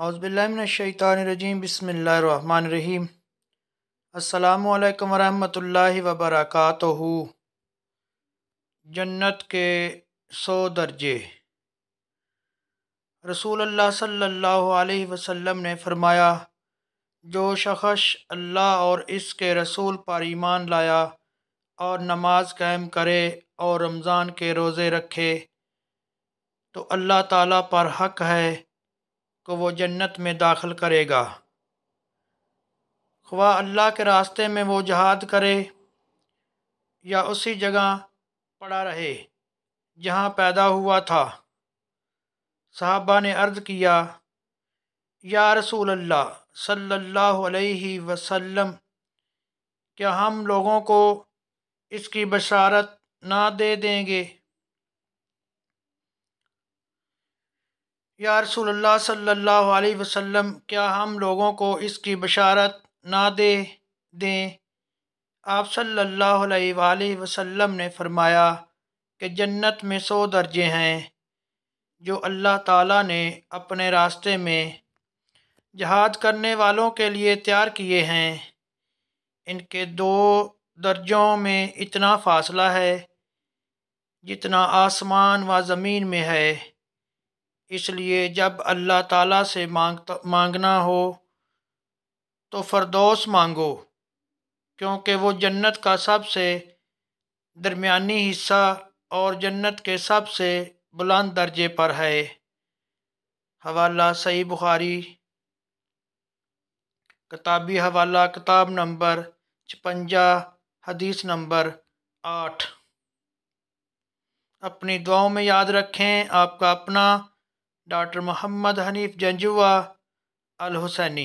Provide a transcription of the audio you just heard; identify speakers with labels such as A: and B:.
A: औज़ुबिल्लाहिमिनश्शैतानिर्रजीम बिस्मिल्लाहिर्रहमानिर्रहीम। अस्सलामु अलैकुम वरहमतुल्लाहि वबरकातुहू। जन्नत के 100 दर्जे। रसूलुल्लाह सल्लल्लाहु अलैहि वसल्लम ने फरमाया, जो शख़्स अल्लाह और इसके रसूल पर ईमान लाया और नमाज कायम करे और रमज़ान के रोज़े रखे तो अल्लाह ताला पर हक़ है कि वो जन्नत में दाखिल करेगा। ख्वाह अल्लाह के रास्ते में वो जहाद करे या उसी जगह पड़ा रहे जहाँ पैदा हुआ था। सहाबा ने अर्ज़ किया, या रसूल अल्लाह सल्लल्लाहु अलैहि वसल्लम, क्या हम लोगों को इसकी बशारत ना दे देंगे? या रसूल अल्लाह सल्लल्लाहु अलैहि वसल्लम, क्या हम लोगों को इसकी बशारत ना दे दें? आप सल्लल्लाहु अलैहि वसल्लम ने फरमाया कि जन्नत में 100 दर्जे हैं जो अल्लाह ताला ने अपने रास्ते में जहाद करने वालों के लिए तैयार किए हैं। इनके 2 दर्जों में इतना फ़ासला है जितना आसमान व ज़मीन में है। इसलिए जब अल्लाह ताला से मांगना हो तो फ़िरदौस मांगो, क्योंकि वो जन्नत का सबसे दरमियानी हिस्सा और जन्नत के सबसे बुलंद दर्जे पर है। हवाला सही बुखारी, किताबी हवाला किताब नंबर 56, हदीस नंबर 8। अपनी दुआओं में याद रखें। आपका अपना डॉक्टर मोहम्मद हनीफ जंजुआ अल हुसैनी।